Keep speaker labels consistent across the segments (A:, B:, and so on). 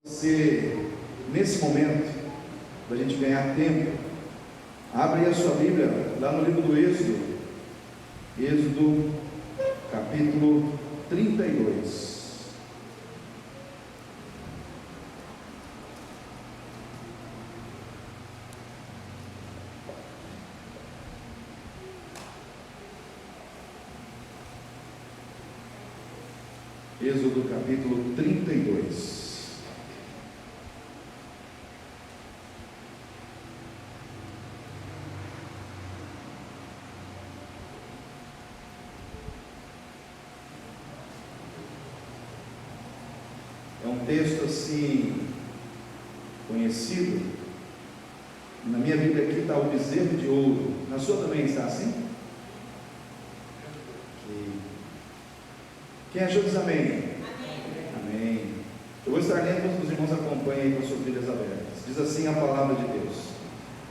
A: Você, nesse momento, para a gente ganhar tempo, abre aí a sua Bíblia, lá no livro do Êxodo, capítulo 32. Êxodo, capítulo 32. É um texto assim conhecido. Na minha Bíblia aqui está o bezerro de ouro. Na sua também está assim? Quem achou diz amém?
B: Amém.
A: Amém. Eu vou estar lendo para que os irmãos acompanhem aí com as suas Bíblias abertas. Diz assim a palavra de Deus: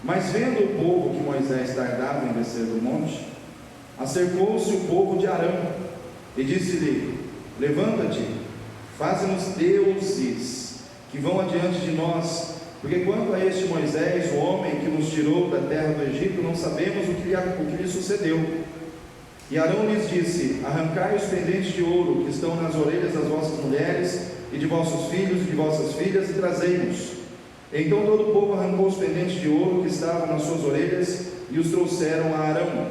A: Mas vendo o povo que Moisés tardava em descer do monte, acercou-se o povo de Arão e disse-lhe: Levanta-te, faze-nos deuses que vão adiante de nós, porque quanto a este Moisés, o homem que nos tirou da terra do Egito, não sabemos o que lhe sucedeu. E Arão lhes disse: Arrancai os pendentes de ouro que estão nas orelhas das vossas mulheres e de vossos filhos e de vossas filhas, e trazei-nos. Então todo o povo arrancou os pendentes de ouro que estavam nas suas orelhas e os trouxeram a Arão.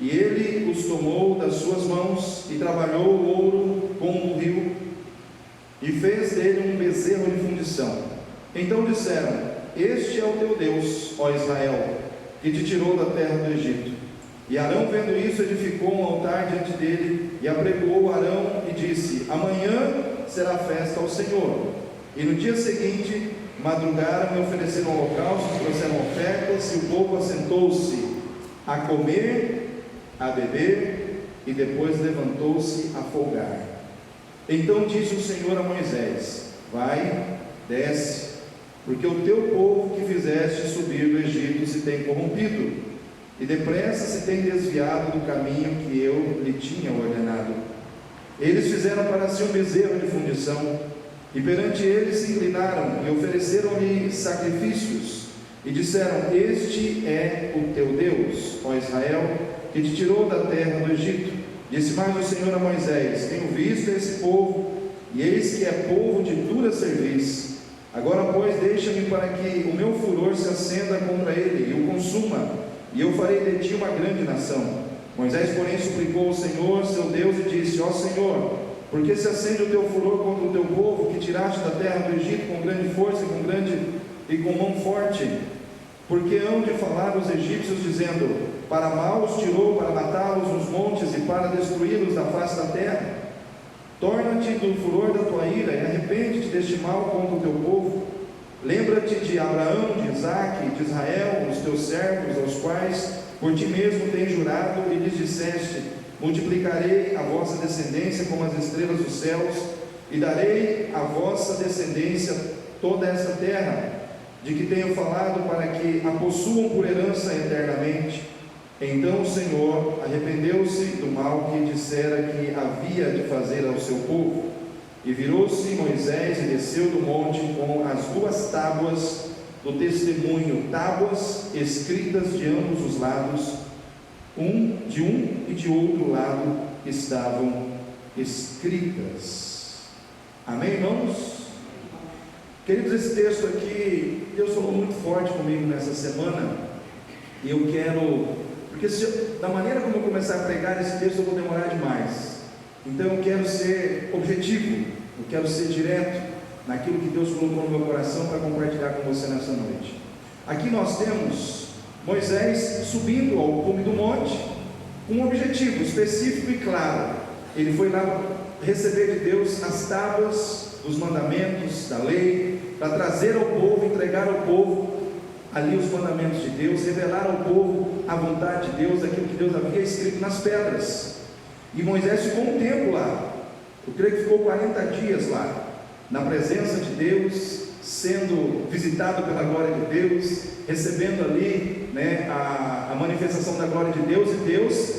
A: E ele os tomou das suas mãos e trabalhou o ouro com o rio e fez dele um bezerro de fundição. Então disseram: Este é o teu Deus, ó Israel, que te tirou da terra do Egito. E Arão, vendo isso, edificou um altar diante dele, e apregoou Arão e disse: Amanhã será festa ao Senhor. E no dia seguinte madrugaram e ofereceram holocaustos, trouxeram ofertas, e o povo assentou-se a comer, a beber, e depois levantou-se a folgar. Então disse o Senhor a Moisés: Vai, desce, porque o teu povo que fizeste subir do Egito se tem corrompido, e depressa se tem desviado do caminho que eu lhe tinha ordenado. Eles fizeram para si um bezerro de fundição, e perante ele se inclinaram, e ofereceram-lhe sacrifícios, e disseram: Este é o teu Deus, ó Israel, que te tirou da terra do Egito. Disse mais o Senhor a Moisés: Tenho visto esse povo, e eis que é povo de dura cerviz. Agora, pois, deixa-me para que o meu furor se acenda contra ele e o consuma, e eu farei de ti uma grande nação. Moisés, porém, suplicou ao Senhor, seu Deus, e disse: Ó Senhor, por que se acende o teu furor contra o teu povo, que tiraste da terra do Egito com grande força e com mão forte? Porque hão de falar os egípcios, dizendo: Para mal os tirou, para matá-los nos montes e para destruí-los da face da terra? Torna-te do furor da tua ira e arrepende-te deste mal contra o teu povo. Lembra-te de Abraão, de Isaque e de Israel, os teus servos, aos quais por ti mesmo tens jurado, e lhes disseste: Multiplicarei a vossa descendência como as estrelas dos céus, e darei à vossa descendência toda esta terra, de que tenho falado, para que a possuam por herança eternamente. Então o Senhor arrependeu-se do mal que dissera que havia de fazer ao seu povo. E virou-se Moisés e desceu do monte com as duas tábuas do testemunho, tábuas escritas de ambos os lados, de um e de outro lado estavam escritas. Amém, irmãos? Queridos, esse texto aqui, Deus falou muito forte comigo nessa semana, e eu quero, porque da maneira como eu começar a pregar esse texto eu vou demorar demais. Então eu quero ser objetivo, eu quero ser direto naquilo que Deus colocou no meu coração para compartilhar com você nessa noite. Aqui nós temos Moisés subindo ao cume do monte com um objetivo específico e claro. Ele foi lá receber de Deus as tábuas dos mandamentos, da lei, para trazer ao povo, entregar ao povo ali os mandamentos de Deus, revelar ao povo a vontade de Deus, aquilo que Deus havia escrito nas pedras. E Moisés ficou um tempo lá, eu creio que ficou 40 dias lá, na presença de Deus, sendo visitado pela glória de Deus, recebendo ali a manifestação da glória de Deus, e Deus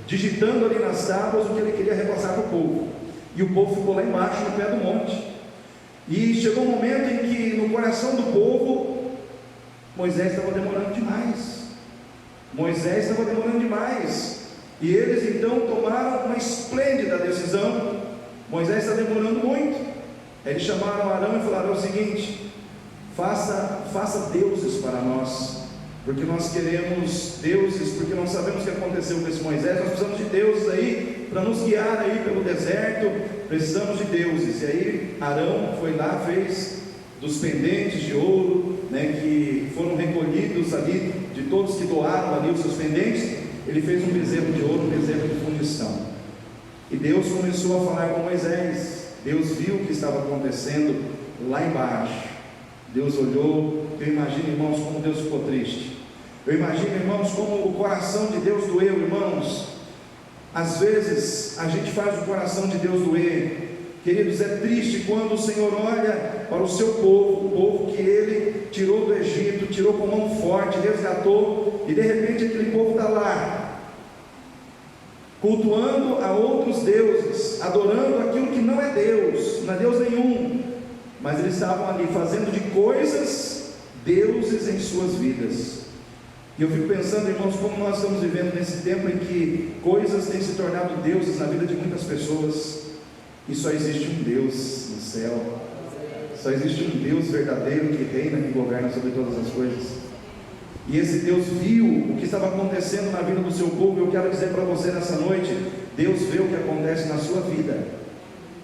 A: digitando ali nas tábuas o que ele queria repassar para o povo. E o povo ficou lá embaixo, no pé do monte. E chegou um momento em Moisés estava demorando demais. Moisés estava demorando demais. E eles então tomaram uma esplêndida decisão. Moisés está demorando muito. Eles chamaram Arão e falaram o seguinte: faça deuses para nós, porque nós queremos deuses, porque nós sabemos o que aconteceu com esse Moisés. Nós precisamos de deuses aí para nos guiar aí pelo deserto. Precisamos de deuses. E aí Arão foi lá, fez dos pendentes de ouro, que foram recolhidos ali, de todos que doaram ali os seus pendentes, ele fez um bezerro de ouro, um bezerro de fundição. E Deus começou a falar com Moisés. Deus viu o que estava acontecendo lá embaixo. Deus olhou. Eu imagino, irmãos, como Deus ficou triste. Eu imagino, irmãos, como o coração de Deus doeu, irmãos. Às vezes a gente faz o coração de Deus doer. Queridos, é triste quando o Senhor olha para o seu povo, o povo que Ele tirou do Egito, tirou com mão forte, resgatou, e de repente aquele povo está lá, cultuando a outros deuses, adorando aquilo que não é Deus, não é Deus nenhum, mas eles estavam ali fazendo de coisas deuses em suas vidas. E eu fico pensando, irmãos, como nós estamos vivendo nesse tempo em que coisas têm se tornado deuses na vida de muitas pessoas. E só existe um Deus no céu, só existe um Deus verdadeiro que reina, que governa sobre todas as coisas. E esse Deus viu o que estava acontecendo na vida do seu povo. Eu quero dizer para você nessa noite: Deus vê o que acontece na sua vida,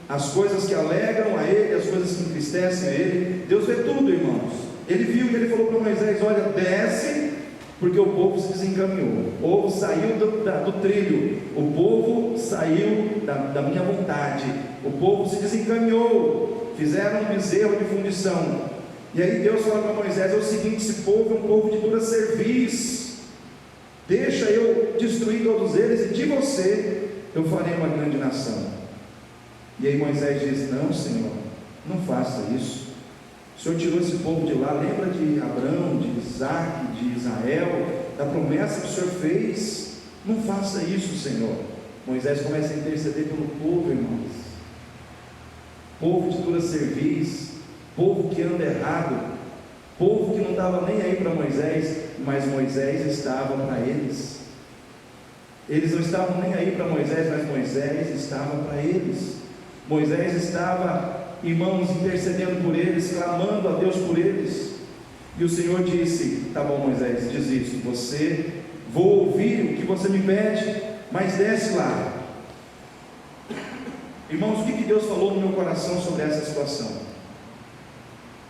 A: as coisas que alegram a Ele, as coisas que entristecem a Ele. Deus vê tudo, irmãos. Ele viu e Ele falou para Moisés: olha, desce, porque o povo se desencaminhou, o povo saiu do trilho, o povo saiu da minha vontade, o povo se desencaminhou, fizeram um bezerro de fundição. E aí Deus fala para Moisés: é o seguinte, esse povo é um povo de dura cerviz, deixa eu destruir todos eles, e de você eu farei uma grande nação. E aí Moisés diz: não, Senhor, não faça isso. O Senhor tirou esse povo de lá, lembra de Abraão, de Isaac, de Israel, da promessa que o Senhor fez. Não faça isso, Senhor. Moisés começa a interceder pelo povo, irmãos. Povo de dura cerviz, povo que anda errado, povo que não estava nem aí para Moisés, mas Moisés estava para eles. Eles não estavam nem aí para Moisés, mas Moisés estava para eles. Moisés estava, irmãos, intercedendo por eles, clamando a Deus por eles. E o Senhor disse: tá bom, Moisés, diz isso, vou ouvir o que você me pede, mas desce lá. Irmãos, o que Deus falou no meu coração sobre essa situação?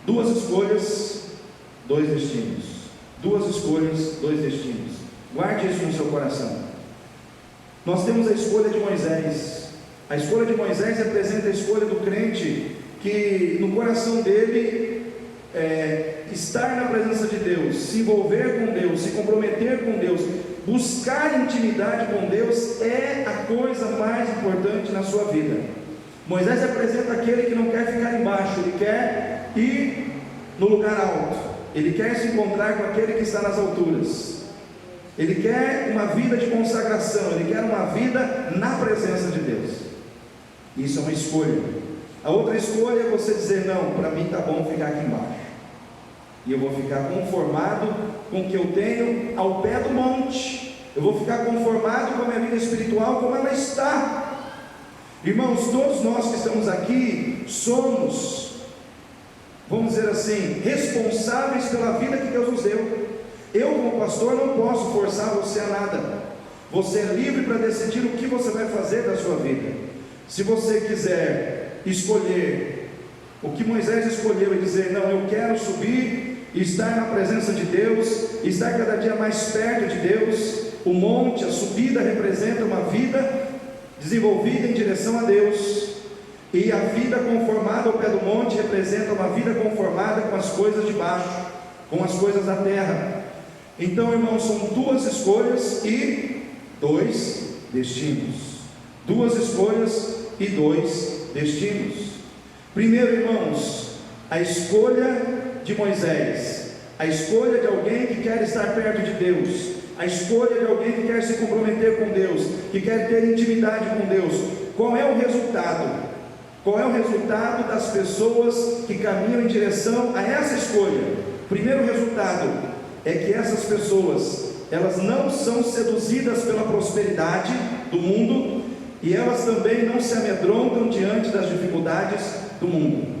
A: 2 escolhas, 2 destinos. 2 escolhas, 2 destinos. Guarde isso no seu coração. Nós temos a escolha de Moisés. A escolha de Moisés representa a escolha do crente, que no coração dele estar na presença de Deus, se envolver com Deus, se comprometer com Deus, buscar intimidade com Deus é a coisa mais importante na sua vida. Moisés representa aquele que não quer ficar embaixo, ele quer ir no lugar alto, ele quer se encontrar com aquele que está nas alturas, ele quer uma vida de consagração, ele quer uma vida na presença de Deus. Isso é uma escolha. A outra escolha é você dizer: não, para mim está bom ficar aqui embaixo, e eu vou ficar conformado com o que eu tenho ao pé do monte, eu vou ficar conformado com a minha vida espiritual como ela está. Irmãos, todos nós que estamos aqui somos, vamos dizer assim, responsáveis pela vida que Deus nos deu. Eu, como pastor, não posso forçar você a nada. Você é livre para decidir o que você vai fazer da sua vida. Se você quiser escolher o que Moisés escolheu e dizer: não, eu quero subir e estar na presença de Deus, estar cada dia mais perto de Deus. O monte, a subida, representa uma vida desenvolvida em direção a Deus, e a vida conformada ao pé do monte representa uma vida conformada com as coisas de baixo, com as coisas da terra. Então, irmãos, são 2 escolhas e 2 destinos. 2 escolhas e 2 destinos. Primeiro, irmãos, a escolha de Moisés, a escolha de alguém que quer estar perto de Deus, a escolha de alguém que quer se comprometer com Deus, que quer ter intimidade com Deus. Qual é o resultado? Qual é o resultado das pessoas que caminham em direção a essa escolha? Primeiro resultado: é que essas pessoas, elas não são seduzidas pela prosperidade do mundo, e elas também não se amedrontam diante das dificuldades do mundo.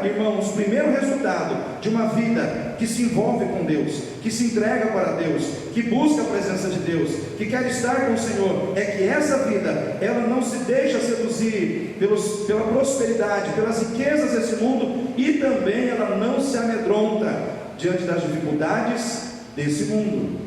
A: Irmãos, o primeiro resultado de uma vida que se envolve com Deus, que se entrega para Deus, que busca a presença de Deus, que quer estar com o Senhor, é que essa vida, ela não se deixa seduzir pela prosperidade, pelas riquezas desse mundo, e também ela não se amedronta diante das dificuldades desse mundo.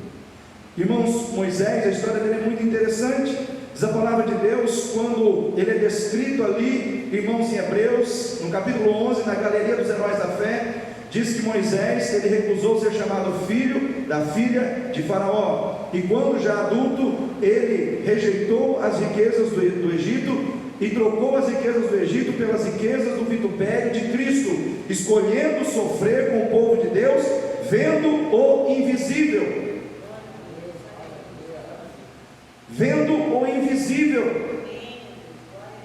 A: Irmãos, Moisés, a história dele é muito interessante. Diz a palavra de Deus, quando ele é descrito ali, irmãos, em Hebreus, no capítulo 11, na galeria dos heróis da fé, diz que Moisés, ele recusou ser chamado filho da filha de Faraó, e quando já adulto, ele rejeitou as riquezas do Egito, e trocou as riquezas do Egito pelas riquezas do vitupério de Cristo, escolhendo sofrer com o povo de Deus, vendo o invisível. Vendo o invisível.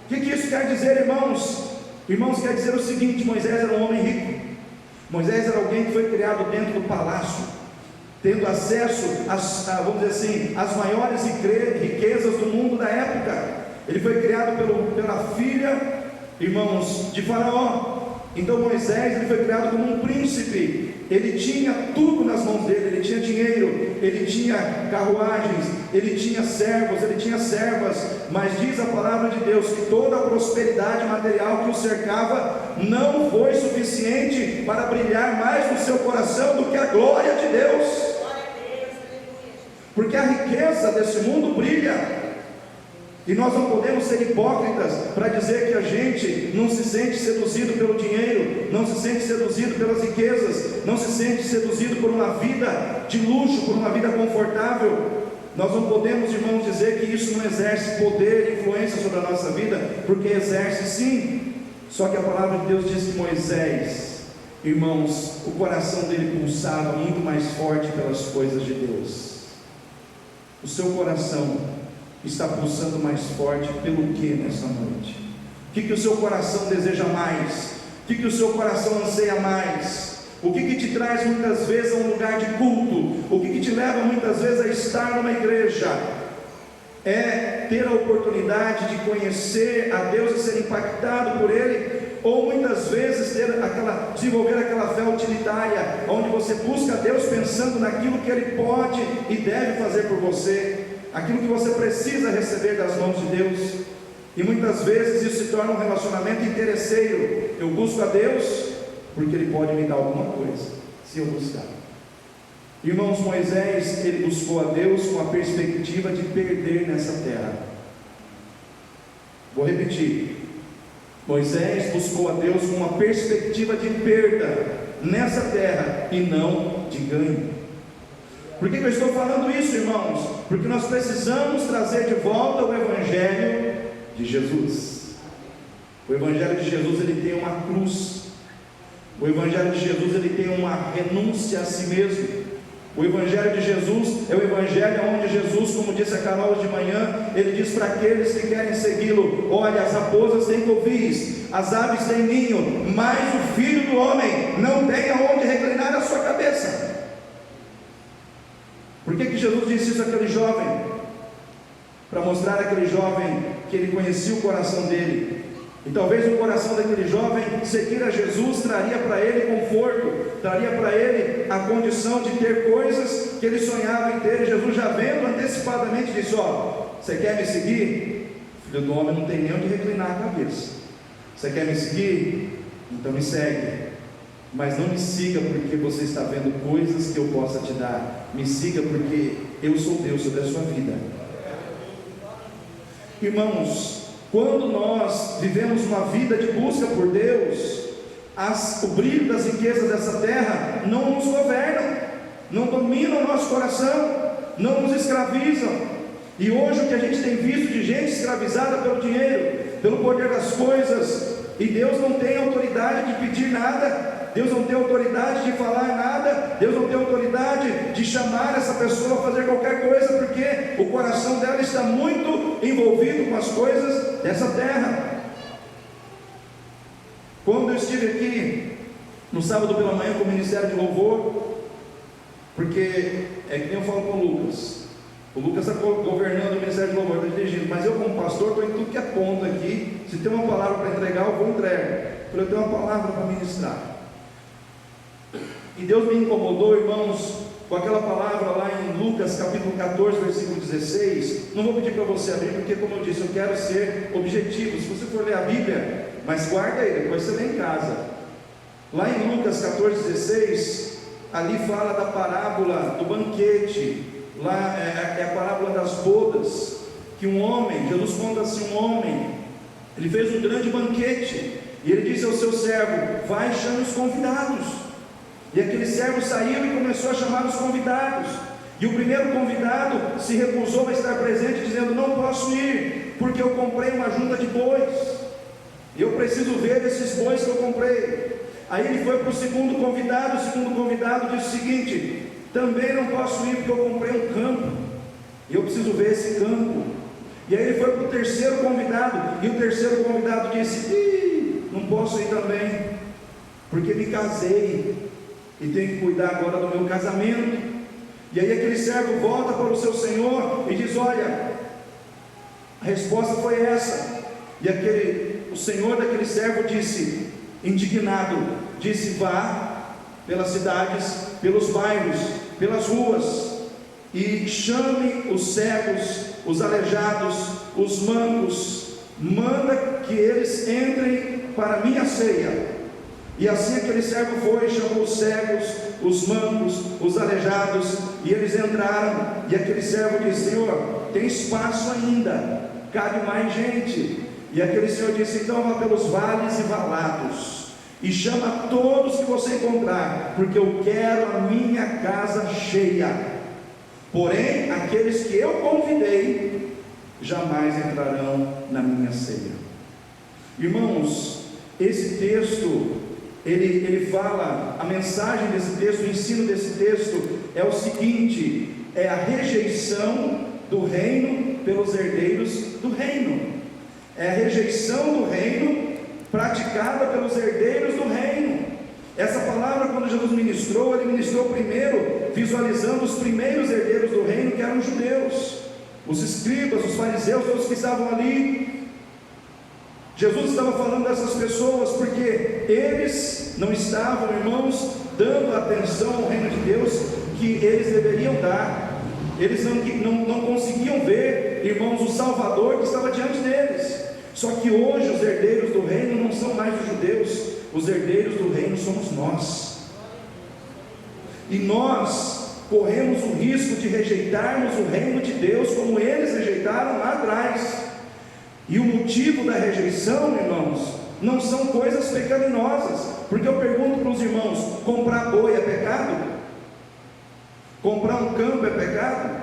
A: O que isso quer dizer, irmãos? Irmãos, quer dizer o seguinte: Moisés era um homem rico. Moisés era alguém que foi criado dentro do palácio, tendo acesso vamos dizer assim, às maiores riquezas do mundo da época. Ele foi criado pela filha, irmãos, de Faraó. Então Moisés, ele foi criado como um príncipe. Ele tinha tudo nas mãos dele. Ele tinha dinheiro, ele tinha carruagens, ele tinha servos, ele tinha servas. Mas diz a palavra de Deus que toda a prosperidade material que o cercava não foi suficiente para brilhar mais no seu coração do que a glória de Deus. Porque a riqueza desse mundo brilha, e nós não podemos ser hipócritas para dizer que a gente não se sente seduzido pelo dinheiro, não se sente seduzido pelas riquezas, não se sente seduzido por uma vida de luxo, por uma vida confortável. Nós não podemos, irmãos, dizer que isso não exerce poder e influência sobre a nossa vida, porque exerce sim. Só que a palavra de Deus diz que Moisés, irmãos, o coração dele pulsava muito mais forte pelas coisas de Deus. O seu coração está pulsando mais forte pelo que nessa noite? O que o seu coração deseja mais? O que o seu coração anseia mais? O que te traz muitas vezes a um lugar de culto? O que te leva muitas vezes a estar numa igreja? É ter a oportunidade de conhecer a Deus e ser impactado por Ele, ou muitas vezes desenvolver aquela fé utilitária, onde você busca a Deus pensando naquilo que Ele pode e deve fazer por você, aquilo que você precisa receber das mãos de Deus. E muitas vezes isso se torna um relacionamento interesseiro. Eu busco a Deus porque Ele pode me dar alguma coisa, se eu buscar. Irmãos, Moisés, ele buscou a Deus com a perspectiva de perder nessa terra. Vou repetir: Moisés buscou a Deus com uma perspectiva de perda nessa terra e não de ganho. Por que eu estou falando isso, irmãos? Porque nós precisamos trazer de volta o Evangelho de Jesus. O Evangelho de Jesus, ele tem uma cruz. O Evangelho de Jesus, ele tem uma renúncia a si mesmo. O Evangelho de Jesus é o Evangelho onde Jesus, como disse a Carol de manhã, ele diz para aqueles que querem segui-lo: olha, as raposas têm covis, as aves têm ninho, mas o Filho do Homem não tem aonde reclinar a sua cabeça. Por que Jesus disse isso àquele jovem? Para mostrar àquele jovem que ele conhecia o coração dele. E talvez o coração daquele jovem, seguir a Jesus traria para ele conforto, traria para ele a condição de ter coisas que ele sonhava em ter. E Jesus, já vendo antecipadamente, disse: ó, você quer me seguir? O Filho do Homem não tem nem onde reclinar a cabeça. Você quer me seguir? Então me segue. Mas não me siga porque você está vendo coisas que eu possa te dar. Me siga porque eu sou Deus sobre a sua vida. Irmãos, quando nós vivemos uma vida de busca por Deus, o brilho das riquezas dessa terra não nos governam, não dominam o nosso coração, não nos escravizam. E hoje o que a gente tem visto de gente escravizada pelo dinheiro, pelo poder das coisas, e Deus não tem autoridade de pedir nada, Deus não tem autoridade de falar nada, Deus não tem autoridade de chamar essa pessoa a fazer qualquer coisa, porque o coração dela está muito envolvido com as coisas dessa terra. Quando eu estive aqui no sábado pela manhã com o Ministério de Louvor, Porque é que nem eu falo com o Lucas. O Lucas está governando o Ministério de Louvor, está dirigindo, mas eu como pastor estou em tudo que é ponto aqui. Se tem uma palavra para entregar, eu vou entregar. Eu tenho uma palavra para ministrar. E Deus me incomodou, irmãos, com aquela palavra lá em Lucas capítulo 14, versículo 16. Não vou pedir para você abrir, porque como eu disse, eu quero ser objetivo. Se você for ler a Bíblia, mas guarda aí, depois você lê em casa. Lá em Lucas 14, 16, ali fala da parábola do banquete. Lá é a parábola das bodas, que um homem, Jesus conta assim, um homem, ele fez um grande banquete, e ele disse ao seu servo, vai e chame os convidados. E aquele servo saiu e começou a chamar os convidados, e o primeiro convidado se recusou a estar presente, dizendo, não posso ir, porque eu comprei uma junta de bois, e eu preciso ver esses bois que eu comprei. Aí ele foi para o segundo convidado disse o seguinte, também não posso ir porque eu comprei um campo, e eu preciso ver esse campo. E aí ele foi para o terceiro convidado, e o terceiro convidado disse, não posso ir também, porque me casei, e tenho que cuidar agora do meu casamento. E aí aquele servo volta para o seu senhor, e diz, olha, a resposta foi essa. E o senhor daquele servo disse, indignado, disse, vá pelas cidades, pelos bairros, pelas ruas, e chame os cegos, os aleijados, os mancos, manda que eles entrem para a minha ceia. E assim aquele servo foi, chamou os cegos, os mancos, os aleijados, e eles entraram. E aquele servo disse, Senhor, tem espaço ainda, cabe mais gente. E aquele senhor disse, então vá pelos vales e valados, e chama todos que você encontrar, porque eu quero a minha casa cheia. Porém, aqueles que eu convidei, jamais entrarão na minha ceia. Irmãos, esse texto, ele fala, a mensagem desse texto, o ensino desse texto, é o seguinte, é a rejeição do reino pelos herdeiros do reino. É a rejeição do reino praticada pelos herdeiros do reino. Essa palavra, quando Jesus ministrou, ele ministrou primeiro visualizando os primeiros herdeiros do reino, que eram os judeus, os escribas, os fariseus, todos que estavam ali. Jesus estava falando dessas pessoas porque eles não estavam, irmãos, dando a atenção ao reino de Deus que eles deveriam dar. Eles não conseguiam ver, irmãos, o Salvador que estava diante deles. Só que hoje os herdeiros do reino não são mais os judeus, os herdeiros do reino somos nós. E nós corremos o risco de rejeitarmos o reino de Deus como eles rejeitaram lá atrás. E o motivo da rejeição, irmãos, não são coisas pecaminosas. Porque eu pergunto para os irmãos, comprar boi é pecado? Comprar um campo é pecado?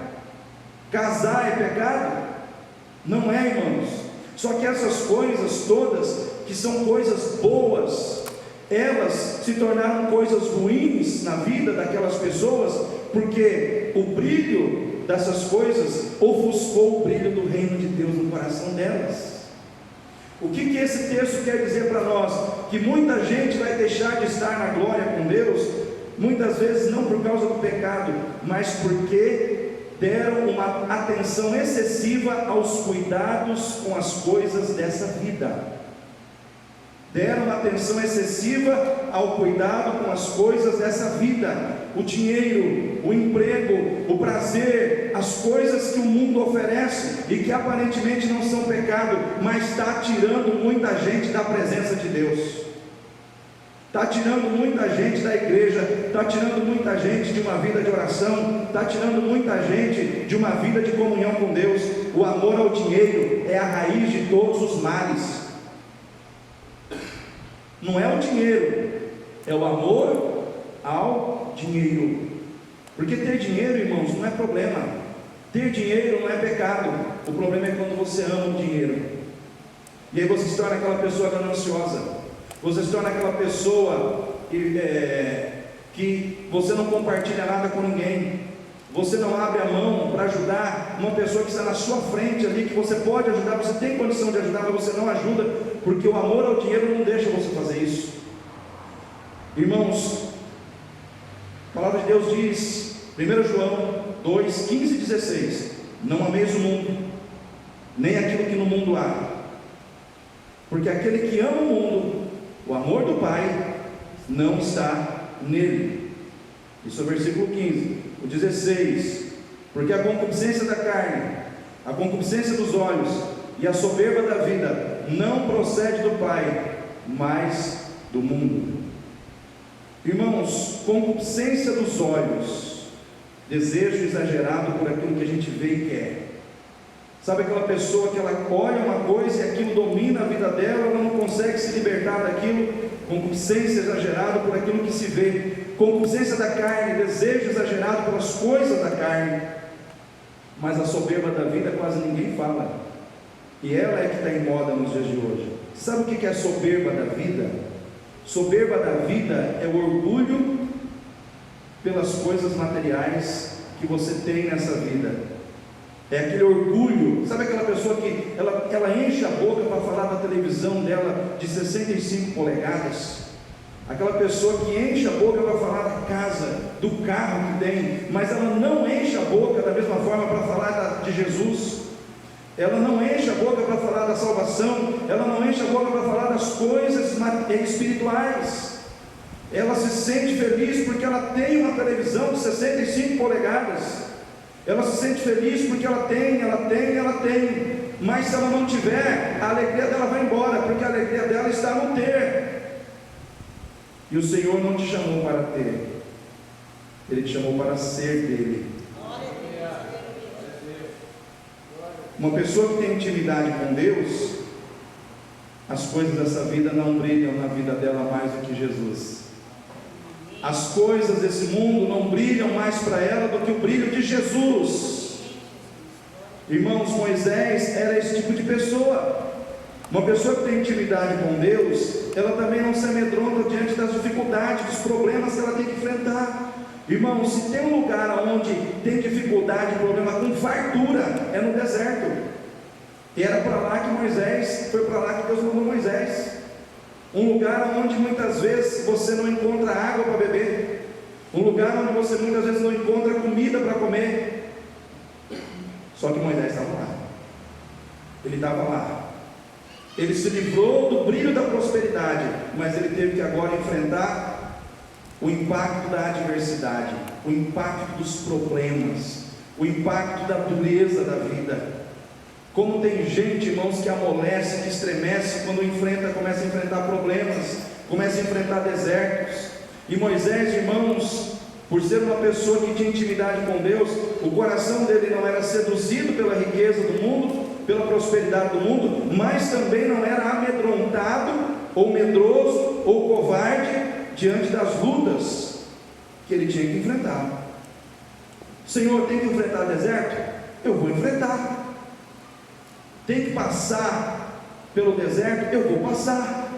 A: Casar é pecado? Não é, irmãos. Só que essas coisas todas, que são coisas boas, elas se tornaram coisas ruins na vida daquelas pessoas, porque o brilho dessas coisas ofuscou o brilho do reino de Deus no coração delas. O que esse texto quer dizer para nós? Que muita gente vai deixar de estar na glória com Deus, muitas vezes não por causa do pecado, mas porque deram uma atenção excessiva aos cuidados com as coisas dessa vida. Deram uma atenção excessiva ao cuidado com as coisas dessa vida. O dinheiro, o emprego, o prazer, as coisas que o mundo oferece e que aparentemente não são pecado, mas está tirando muita gente da presença de Deus. Está tirando muita gente da igreja, está tirando muita gente de uma vida de oração, está tirando muita gente de uma vida de comunhão com Deus. O amor ao dinheiro é a raiz de todos os males. Não é o dinheiro, é o amor ao dinheiro. Porque ter dinheiro, irmãos, não é problema. Ter dinheiro não é pecado. O problema é quando você ama o dinheiro. E aí você se torna aquela pessoa gananciosa. Você se torna aquela pessoa que você não compartilha nada com ninguém. Você não abre a mão para ajudar uma pessoa que está na sua frente ali, que você pode ajudar, você tem condição de ajudar, mas você não ajuda, porque o amor ao dinheiro não deixa você fazer isso. Irmãos, a palavra de Deus diz 1 João 2, 15 e 16: não ameis o mundo, nem aquilo que no mundo há, porque aquele que ama o mundo, o amor do Pai não está nele. Isso é o versículo 15. O 16: porque a concupiscência da carne, a concupiscência dos olhos e a soberba da vida não procede do Pai, mas do mundo. Irmãos, concupiscência dos olhos, desejo exagerado por aquilo que a gente vê e quer. Sabe aquela pessoa que ela olha uma coisa e aquilo domina a vida dela, ela não consegue se libertar daquilo? Concupiscência exagerada por aquilo que se vê. Concupiscência da carne, desejo exagerado pelas coisas da carne. Mas a soberba da vida quase ninguém fala, e ela é que está em moda nos dias de hoje. Sabe o que é a soberba da vida? Soberba da vida é o orgulho pelas coisas materiais que você tem nessa vida. É aquele orgulho. Sabe aquela pessoa que ela enche a boca para falar da televisão dela de 65 polegadas? Aquela pessoa que enche a boca para falar da casa, do carro que tem, mas ela não enche a boca da mesma forma para falar de Jesus. Ela não enche a boca para falar da salvação, ela não enche a boca para falar das coisas espirituais. Ela se sente feliz porque ela tem uma televisão de 65 polegadas. Ela se sente feliz porque ela tem. Mas se ela não tiver, a alegria dela vai embora, porque a alegria dela está no ter. E o Senhor não te chamou para ter, Ele te chamou para ser dele. Uma pessoa que tem intimidade com Deus, as coisas dessa vida não brilham na vida dela mais do que Jesus. As coisas desse mundo não brilham mais para ela do que o brilho de Jesus. Irmãos, Moisés era esse tipo de pessoa. Uma pessoa que tem intimidade com Deus, ela também não se amedronta diante das dificuldades, dos problemas que ela tem que enfrentar. Irmãos, se tem um lugar onde tem dificuldade, problema com fartura, é no deserto. E era para lá que Moisés, foi para lá que Deus mandou Moisés. Um lugar onde muitas vezes você não encontra água para beber, um lugar onde você muitas vezes não encontra comida para comer. Só que Moisés estava lá. Ele estava lá. Ele se livrou do brilho da prosperidade, mas ele teve que agora enfrentar o impacto da adversidade, o impacto dos problemas, o impacto da dureza da vida. Como tem gente, irmãos, que amolece, que estremece quando começa a enfrentar problemas, começa a enfrentar desertos. E Moisés, irmãos, por ser uma pessoa que tinha intimidade com Deus, o coração dele não era seduzido pela riqueza do mundo, pela prosperidade do mundo, mas também não era amedrontado, ou medroso, ou covarde, diante das lutas que ele tinha que enfrentar. Senhor, tem que enfrentar deserto? Eu vou enfrentar. Tem que passar pelo deserto? Eu vou passar.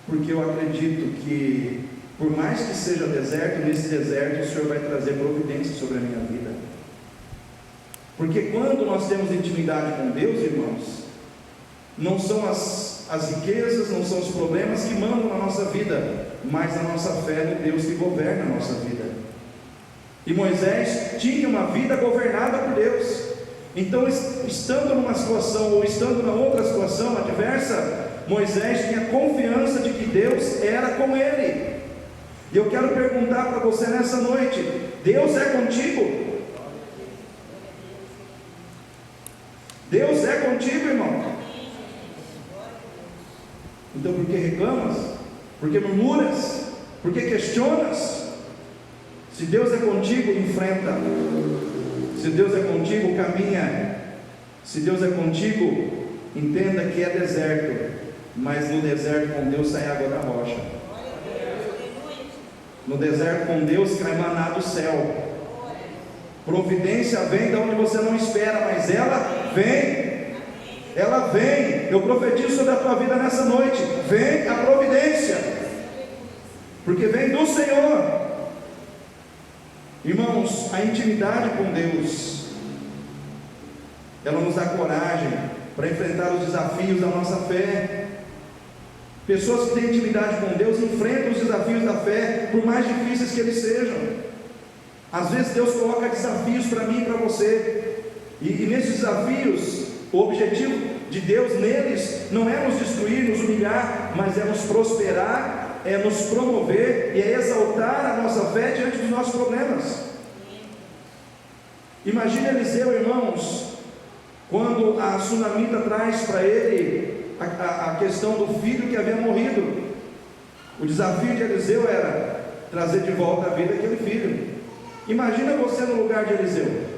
A: Porque eu acredito que, por mais que seja deserto, nesse deserto o Senhor vai trazer providência sobre a minha vida. Porque quando nós temos intimidade com Deus, irmãos, não são as riquezas, não são os problemas que mandam na nossa vida, mas a nossa fé no Deus que governa a nossa vida. E Moisés tinha uma vida governada por Deus. Então, estando numa situação ou estando na outra situação adversa, Moisés tinha confiança de que Deus era com ele. E eu quero perguntar para você nessa noite: Deus é contigo? Deus é contigo, irmão? Então por que reclamas? Por que murmuras? Por que questionas? Se Deus é contigo, enfrenta. Se Deus é contigo, caminha. Se Deus é contigo, entenda que é deserto, mas no deserto com Deus sai água da rocha. No deserto com Deus cai maná do céu. Providência vem de onde você não espera, mas ela vem. Ela vem. Eu profetizo sobre a tua vida nessa noite. Vem a providência, porque vem do Senhor. Irmãos, a intimidade com Deus, ela nos dá coragem para enfrentar os desafios da nossa fé. Pessoas que têm intimidade com Deus enfrentam os desafios da fé, por mais difíceis que eles sejam. Às vezes Deus coloca desafios para mim e para você, e nesses desafios, o objetivo de Deus neles não é nos destruir, nos humilhar, mas é nos prosperar, é nos promover e é exaltar a nossa fé diante dos nossos problemas. Imagine Eliseu, irmãos, quando a sunamita traz para ele a questão do filho que havia morrido. O desafio de Eliseu era trazer de volta à vida aquele filho. Imagina você no lugar de Eliseu.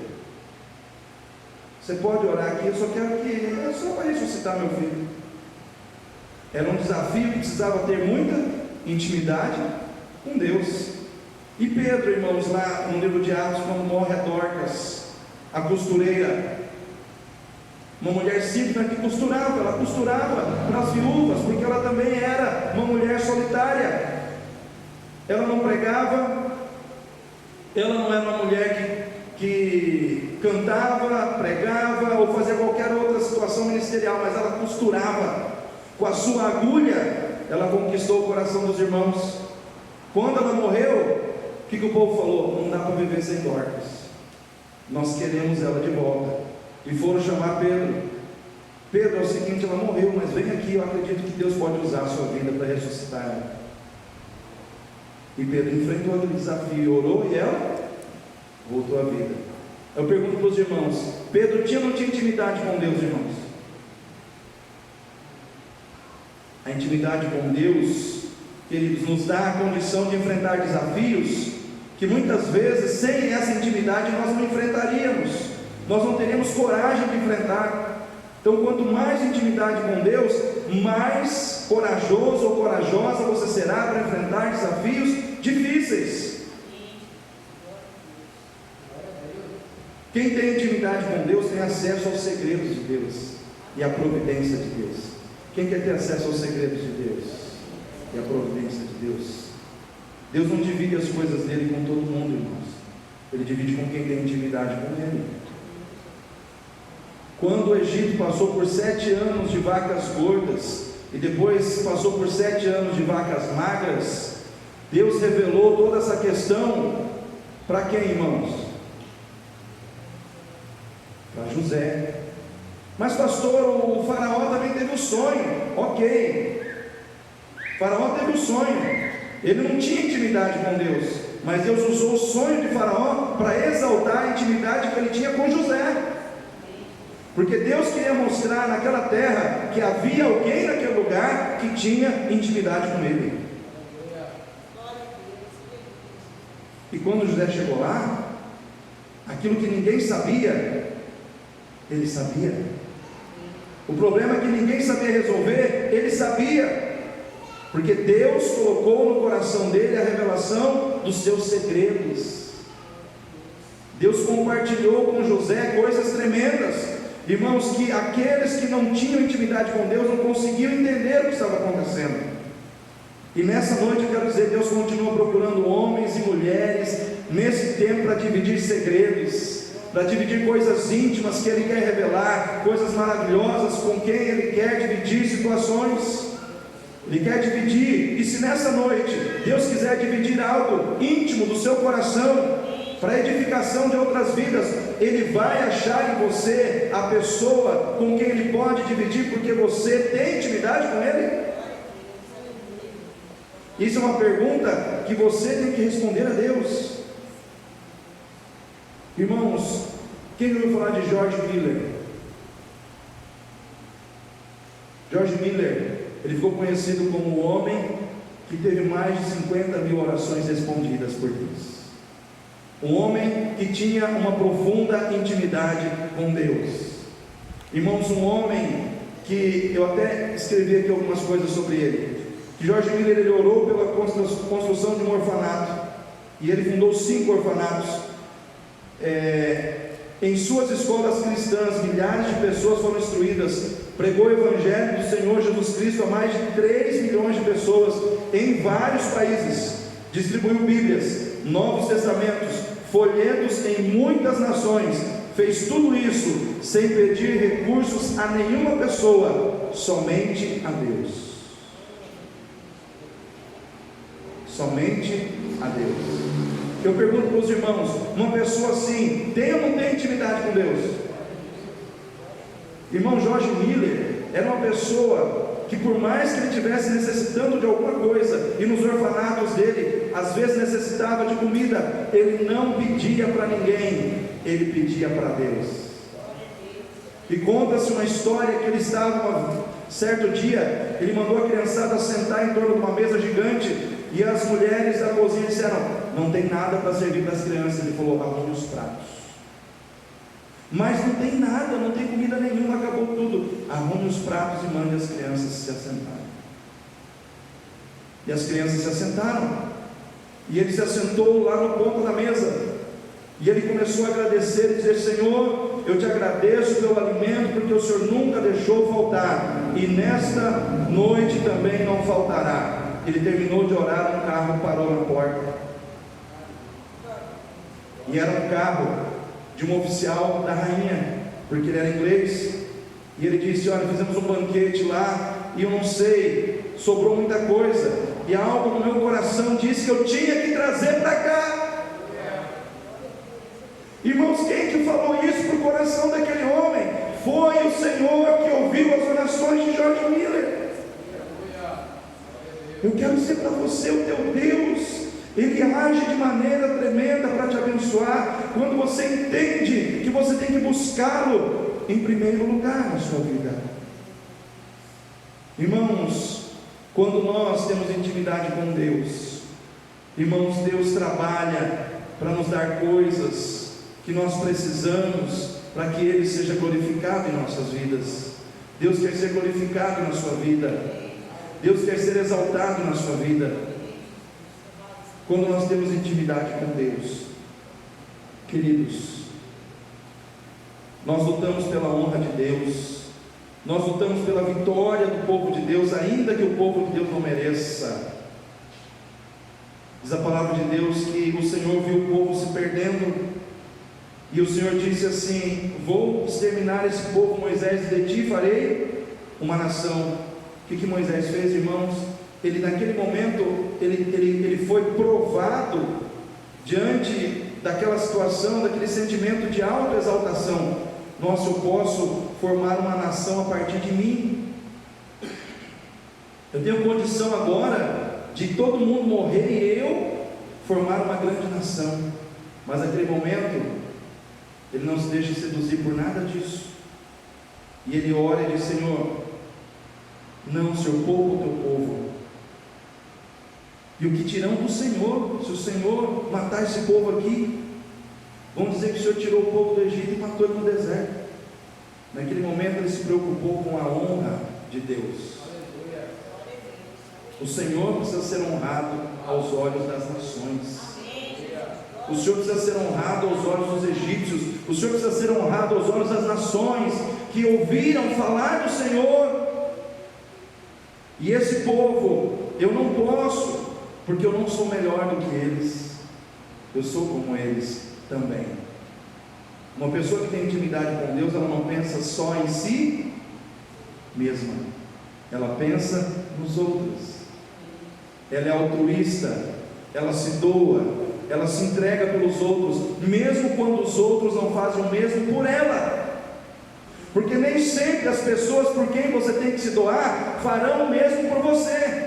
A: Você pode orar aqui, eu só quero que, é só para ressuscitar meu filho. Era um desafio que precisava ter muita intimidade com Deus. E Pedro, irmãos, lá no livro de Atos, quando morre a Dorcas, a costureira, uma mulher simples que costurava, ela costurava para as viúvas, porque ela também era uma mulher solitária. Ela não pregava, ela não era uma mulher que cantava, pregava ou fazia qualquer outra situação ministerial, mas ela costurava. Com a sua agulha, ela conquistou o coração dos irmãos. Quando ela morreu, o que o povo falou? Não dá para viver sem Dorcas, nós queremos ela de volta. E foram chamar Pedro. Pedro, é o seguinte, ela morreu, mas vem aqui, eu acredito que Deus pode usar a sua vida para ressuscitar ela. E Pedro enfrentou aquele desafio, orou e ela voltou à vida. Eu pergunto para os irmãos, Pedro tinha ou não tinha intimidade com Deus, irmãos? A intimidade com Deus, queridos, nos dá a condição de enfrentar desafios que muitas vezes sem essa intimidade nós não enfrentaríamos, nós não teríamos coragem de enfrentar. Então, quanto mais intimidade com Deus, mais corajoso ou corajosa você será para enfrentar desafios difíceis. Quem tem intimidade com Deus tem acesso aos segredos de Deus e à providência de Deus. Quem quer ter acesso aos segredos de Deus e à providência de Deus? Deus não divide as coisas dele com todo mundo, irmãos. Ele divide com quem tem intimidade com ele. Quando o Egito passou por 7 anos de vacas gordas e depois passou por 7 anos de vacas magras, Deus revelou toda essa questão para quem, irmãos? Para José. Mas pastor, o faraó também teve um sonho. Ok, o faraó teve um sonho. Ele não tinha intimidade com Deus, mas Deus usou o sonho de faraó para exaltar a intimidade que ele tinha com José. Porque Deus queria mostrar naquela terra que havia alguém naquele lugar que tinha intimidade com ele. E quando José chegou lá, aquilo que ninguém sabia, ele sabia. O problema é que ninguém sabia resolver, ele sabia. Porque Deus colocou no coração dele a revelação dos seus segredos. Deus compartilhou com José coisas tremendas. Irmãos, que aqueles que não tinham intimidade com Deus não conseguiam entender o que estava acontecendo. E nessa noite eu quero dizer, Deus continua procurando homens e mulheres nesse tempo para dividir segredos, para dividir coisas íntimas que Ele quer revelar, coisas maravilhosas com quem Ele quer dividir situações. Ele quer dividir, e se nessa noite Deus quiser dividir algo íntimo do seu coração, para a edificação de outras vidas, Ele vai achar em você a pessoa com quem Ele pode dividir, porque você tem intimidade com Ele. Isso é uma pergunta que você tem que responder a Deus. Irmãos, quem ouviu falar de George Miller? George Miller, ele ficou conhecido como o homem que teve mais de 50 mil orações respondidas por Deus. Um homem que tinha uma profunda intimidade com Deus. Irmãos, um homem que eu até escrevi aqui algumas coisas sobre ele. Que George Miller, ele orou pela construção de um orfanato, e ele fundou 5 orfanatos. Em suas escolas cristãs, milhares de pessoas foram instruídas. Pregou o Evangelho do Senhor Jesus Cristo a mais de 3 milhões de pessoas em vários países. Distribuiu Bíblias, Novos Testamentos, folhetos em muitas nações. Fez tudo isso sem pedir recursos a nenhuma pessoa, somente a Deus. Somente a Deus. Eu pergunto para os irmãos, uma pessoa assim, tem ou não tem intimidade com Deus? Irmão George Miller era uma pessoa que, por mais que ele estivesse necessitando de alguma coisa, e nos orfanatos dele, às vezes necessitava de comida, ele não pedia para ninguém, ele pedia para Deus. E conta-se uma história que ele estava, certo dia, ele mandou a criançada sentar em torno de uma mesa gigante, e as mulheres da cozinha disseram: não tem nada para servir para as crianças. Ele falou: arrume os pratos. Mas não tem nada, não tem comida nenhuma, acabou tudo. Arrume os pratos e mande as crianças se assentarem. E as crianças se assentaram, e ele se assentou lá no ponto da mesa, e ele começou a agradecer e dizer: Senhor, eu te agradeço pelo alimento, porque o Senhor nunca deixou faltar, e nesta noite também não faltará. Ele terminou de orar, um carro parou na porta, e era um carro de um oficial da rainha, porque ele era inglês. E ele disse: olha, fizemos um banquete lá, e eu não sei, sobrou muita coisa, e algo no meu coração disse que eu tinha que trazer para cá. Irmãos, quem que falou isso para o coração daquele homem? Foi o Senhor que ouviu as orações de George Miller. Eu quero dizer para você, o teu Deus, Ele age de maneira tremenda para te abençoar, quando você entende que você tem que buscá-lo em primeiro lugar na sua vida. Irmãos, quando nós temos intimidade com Deus, irmãos, Deus trabalha para nos dar coisas que nós precisamos para que Ele seja glorificado em nossas vidas. Deus quer ser glorificado na sua vida, Deus quer ser exaltado na sua vida. Quando nós temos intimidade com Deus, queridos, nós lutamos pela honra de Deus, nós lutamos pela vitória do povo de Deus, ainda que o povo de Deus não mereça. Diz a palavra de Deus que o Senhor viu o povo se perdendo, e o Senhor disse assim: vou exterminar esse povo, Moisés, de ti farei uma nação. O que Moisés fez, irmãos? Ele, naquele momento, ele foi provado diante daquela situação, daquele sentimento de autoexaltação. Nossa, eu posso formar uma nação a partir de mim, eu tenho condição agora de todo mundo morrer e eu formar uma grande nação. Mas naquele momento, ele não se deixa seduzir por nada disso, e ele ora e diz: Senhor, não, Senhor, poupa o teu povo. E o que dirão do Senhor, se o Senhor matar esse povo aqui? Vão dizer que o Senhor tirou o povo do Egito e matou ele no deserto. Naquele momento ele se preocupou com a honra de Deus. O Senhor precisa ser honrado aos olhos das nações. O Senhor precisa ser honrado aos olhos dos egípcios. O Senhor precisa ser honrado aos olhos das nações que ouviram falar do Senhor. E esse povo, eu não posso, porque eu não sou melhor do que eles, eu sou como eles também. Uma pessoa que tem intimidade com Deus, ela não pensa só em si mesma, ela pensa nos outros, ela é altruísta, ela se doa, ela se entrega pelos outros, mesmo quando os outros não fazem o mesmo por ela. Porque nem sempre as pessoas por quem você tem que se doar farão o mesmo por você.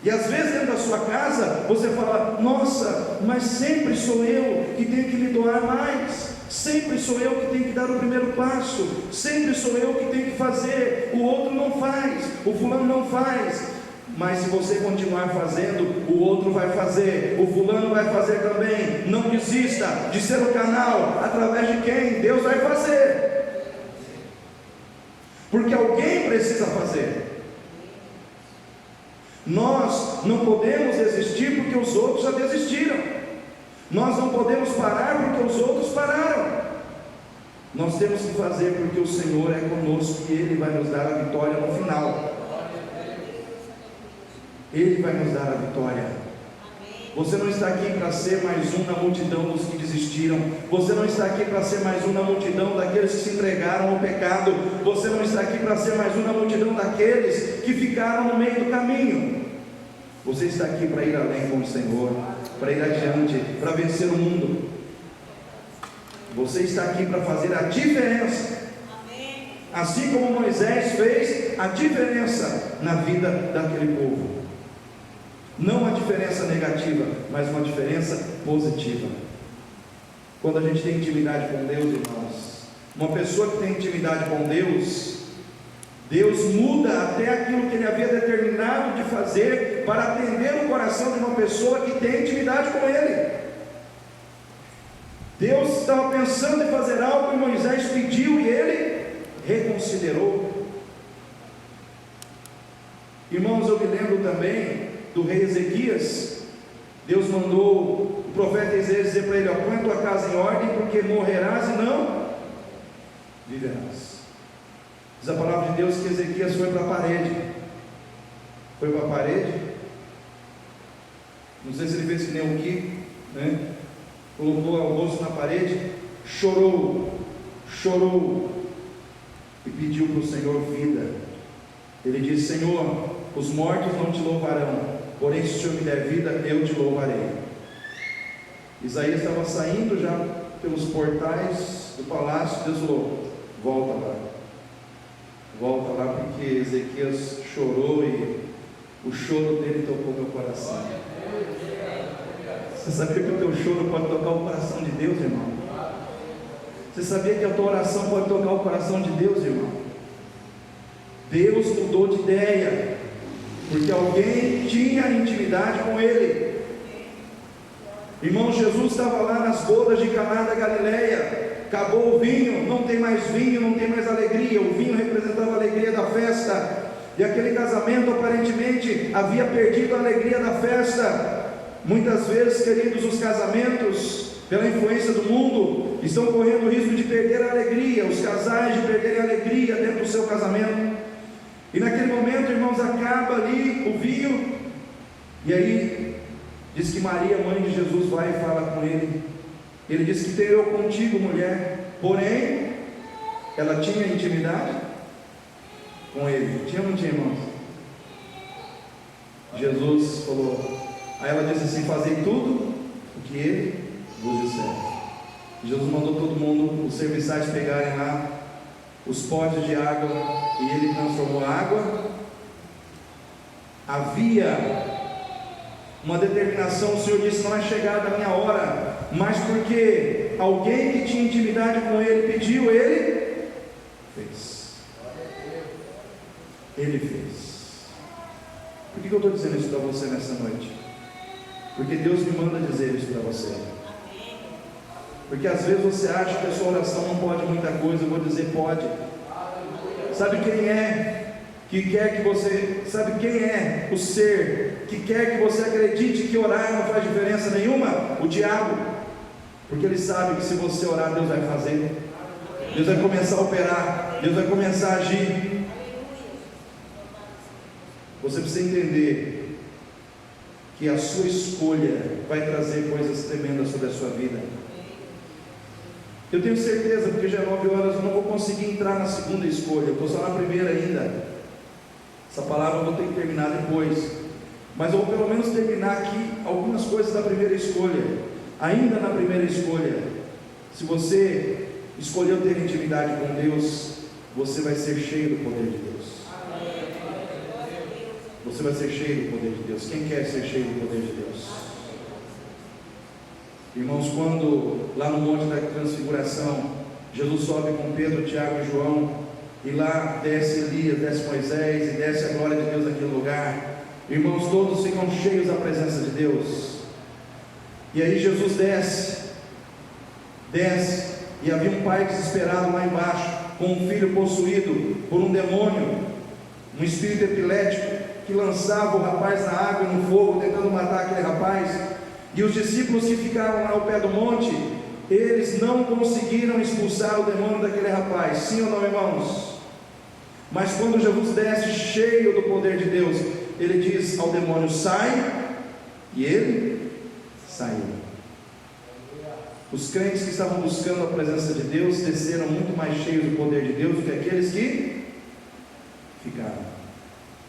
A: E às vezes dentro da sua casa você fala: nossa, mas sempre sou eu que tenho que me doar mais, sempre sou eu que tenho que dar o primeiro passo, sempre sou eu que tenho que fazer, o outro não faz, o fulano não faz. Mas se você continuar fazendo, o outro vai fazer, o fulano vai fazer também. Não desista de ser o canal através de quem Deus vai fazer, porque alguém precisa fazer. Nós não podemos desistir porque os outros já desistiram, nós não podemos parar porque os outros pararam. Nós temos que fazer porque o Senhor é conosco e Ele vai nos dar a vitória no final. Ele vai nos dar a vitória. Você não está aqui para ser mais um na multidão dos que desistiram. Você não está aqui para ser mais um na multidão daqueles que se entregaram ao pecado. Você não está aqui para ser mais um na multidão daqueles que ficaram no meio do caminho. Você está aqui para ir além com o Senhor. para ir adiante, para vencer o mundo. Você está aqui para fazer a diferença. Assim como Moisés fez a diferença na vida daquele povo. Não uma diferença negativa, mas uma diferença positiva. Quando a gente tem intimidade com Deus, irmãos, uma pessoa que tem intimidade com Deus, Deus muda até aquilo que Ele havia determinado de fazer para atender o coração de uma pessoa que tem intimidade com Ele. Deus estava pensando em fazer algo e Moisés pediu e Ele reconsiderou. Irmãos, eu me lembro também do rei Ezequias. Deus mandou o profeta Isaías dizer para ele: põe a tua casa em ordem, porque morrerás e não viverás. Diz a palavra de Deus que Ezequias foi para a parede. Foi para a parede. Não sei se ele fez que nem o Kiko, né? Colocou o rosto na parede, chorou e pediu para o Senhor vida. Ele disse: Senhor, os mortos não te louvarão, porém se o Senhor me der vida, eu te louvarei. Isaías estava saindo já pelos portais do palácio. Deus falou: volta lá, porque Ezequias chorou e o choro dele tocou meu coração. Você sabia que o teu choro pode tocar o coração de Deus, irmão? Você sabia que a tua oração pode tocar o coração de Deus, irmão? Deus mudou de ideia, porque alguém tinha intimidade com Ele. Irmão, Jesus estava lá nas bodas de Caná da Galileia. Acabou o vinho, não tem mais vinho, não tem mais alegria. O vinho representava a alegria da festa, e aquele casamento aparentemente havia perdido a alegria da festa. Muitas vezes, queridos, os casamentos, pela influência do mundo, estão correndo o risco de perder a alegria, os casais de perderem a alegria dentro do seu casamento. E naquele momento, irmãos, acaba ali o vinho, e aí diz que Maria, mãe de Jesus, vai e fala com ele. Ele diz que tenho eu contigo, mulher. Porém, ela tinha intimidade com ele. Tinha ou não tinha, irmãos? Jesus falou. Aí ela disse assim: fazei tudo o que ele vos disser. Jesus mandou todo mundo, os serviçais, pegarem lá os potes de água, e ele transformou a água. Havia uma determinação, o Senhor disse: não é chegada a minha hora, mas porque alguém que tinha intimidade com Ele pediu, Ele fez. Ele fez. Por que eu estou dizendo isso para você nessa noite? Porque Deus me manda dizer isso para você. Porque às vezes você acha que a sua oração não pode muita coisa. Eu vou dizer: pode. Sabe quem é que quer que você, sabe quem é o ser que quer que você acredite que orar não faz diferença nenhuma? O diabo. Porque ele sabe que se você orar, Deus vai fazer. Deus vai começar a operar, Deus vai começar a agir. Você precisa entender que a sua escolha vai trazer coisas tremendas sobre a sua vida. Eu tenho certeza, porque já é 9 horas, eu não vou conseguir entrar na segunda escolha, eu estou só na primeira ainda. Essa palavra eu vou ter que terminar depois, mas eu vou pelo menos terminar aqui algumas coisas da primeira escolha. Ainda na primeira escolha, se você escolheu ter intimidade com Deus, você vai ser cheio do poder de Deus. Você vai ser cheio do poder de Deus. Quem quer ser cheio do poder de Deus? Irmãos, quando lá no Monte da Transfiguração, Jesus sobe com Pedro, Tiago e João, e lá desce Elias, desce Moisés, e desce a glória de Deus naquele lugar. Irmãos, todos ficam cheios da presença de Deus. E aí Jesus desce, e havia um pai desesperado lá embaixo, com um filho possuído por um demônio, um espírito epilético, que lançava o rapaz na água e no fogo, tentando matar aquele rapaz. E os discípulos que ficaram lá ao pé do monte, eles não conseguiram expulsar o demônio daquele rapaz. Sim ou não, irmãos? Mas quando Jesus desce cheio do poder de Deus, ele diz ao demônio: sai, e ele saiu. Os crentes que estavam buscando a presença de Deus desceram muito mais cheios do poder de Deus do que aqueles que ficaram.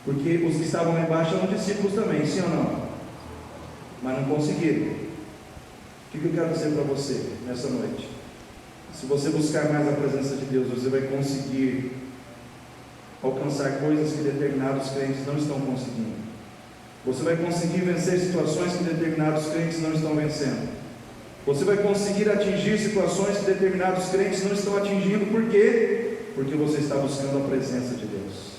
A: Porque os que estavam lá embaixo eram discípulos também, sim ou não? mas não conseguiram. O que eu quero dizer para você nessa noite? Se você buscar mais a presença de Deus, você vai conseguir alcançar coisas que determinados crentes não estão conseguindo. Você vai conseguir vencer situações que determinados crentes não estão vencendo. Você vai conseguir atingir situações que determinados crentes não estão atingindo. Por quê? Porque você está buscando a presença de Deus.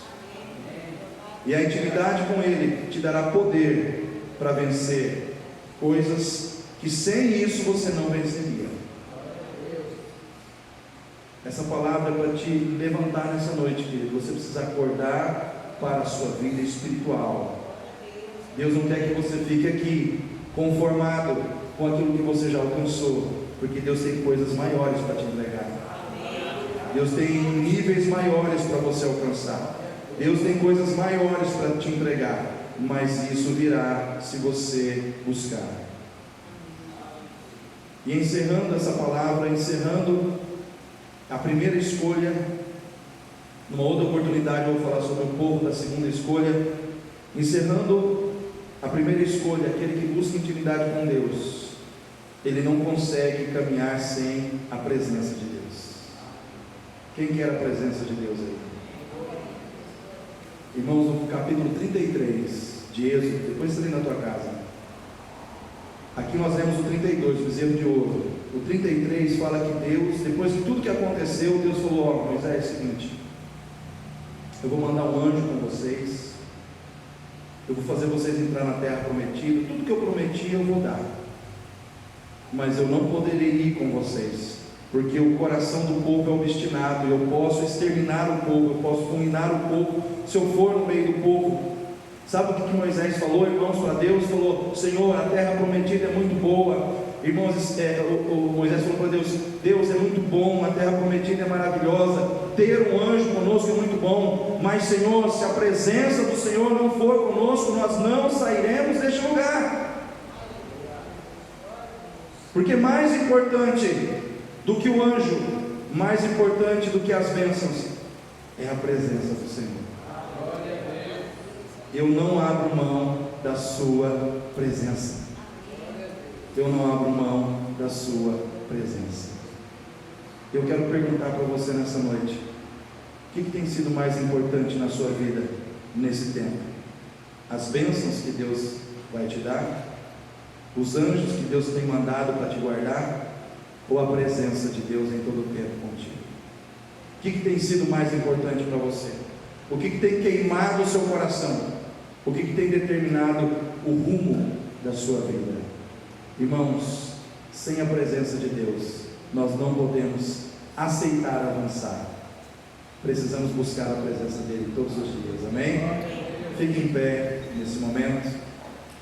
A: E a intimidade com Ele te dará poder para vencer coisas que sem isso você não venceria. Essa palavra é para te levantar nessa noite, querido. Você precisa acordar para a sua vida espiritual. Deus não quer que você fique aqui conformado com aquilo que você já alcançou, porque Deus tem coisas maiores para te entregar. Deus tem níveis maiores para você alcançar. Deus tem coisas maiores para te entregar, mas isso virá se você buscar. E encerrando essa palavra, encerrando a primeira escolha, numa outra oportunidade eu vou falar sobre o povo da segunda escolha. Encerrando a primeira escolha, aquele que busca intimidade com Deus, ele não consegue caminhar sem a presença de Deus. Quem quer a presença de Deus aí? Irmãos, no capítulo 33 de Êxodo, depois você lê na tua casa. Aqui nós lemos o 32, o bezerro de ouro. O 33 fala que Deus, depois de tudo que aconteceu, Deus falou: ó, Moisés, é o seguinte, eu vou mandar um anjo com vocês, eu vou fazer vocês entrar na terra prometida, tudo que eu prometi eu vou dar, mas eu não poderei ir com vocês, porque o coração do povo é obstinado, e eu posso exterminar o povo, eu posso fulminar o povo, se eu for no meio do povo. Sabe o que Moisés falou, irmãos, para Deus? Falou: Senhor, a terra prometida é muito boa. Irmãos, Moisés falou para Deus: Deus, é muito bom, a terra prometida é maravilhosa, ter um anjo conosco é muito bom, mas Senhor, se a presença do Senhor não for conosco, nós não sairemos deste lugar. Porque mais importante do que o anjo, mais importante do que as bênçãos, é a presença do Senhor. Eu não abro mão da sua presença. Eu não abro mão da sua presença. Eu quero perguntar para você nessa noite: o que tem sido mais importante na sua vida nesse tempo? As bênçãos que Deus vai te dar? Os anjos que Deus tem mandado para te guardar? Ou a presença de Deus em todo o tempo contigo? O que tem sido mais importante para você? O que tem queimado o seu coração? O que tem determinado o rumo da sua vida? Irmãos, sem a presença de Deus, nós não podemos aceitar avançar. Precisamos buscar a presença dEle todos os dias, amém? Fique em pé nesse momento.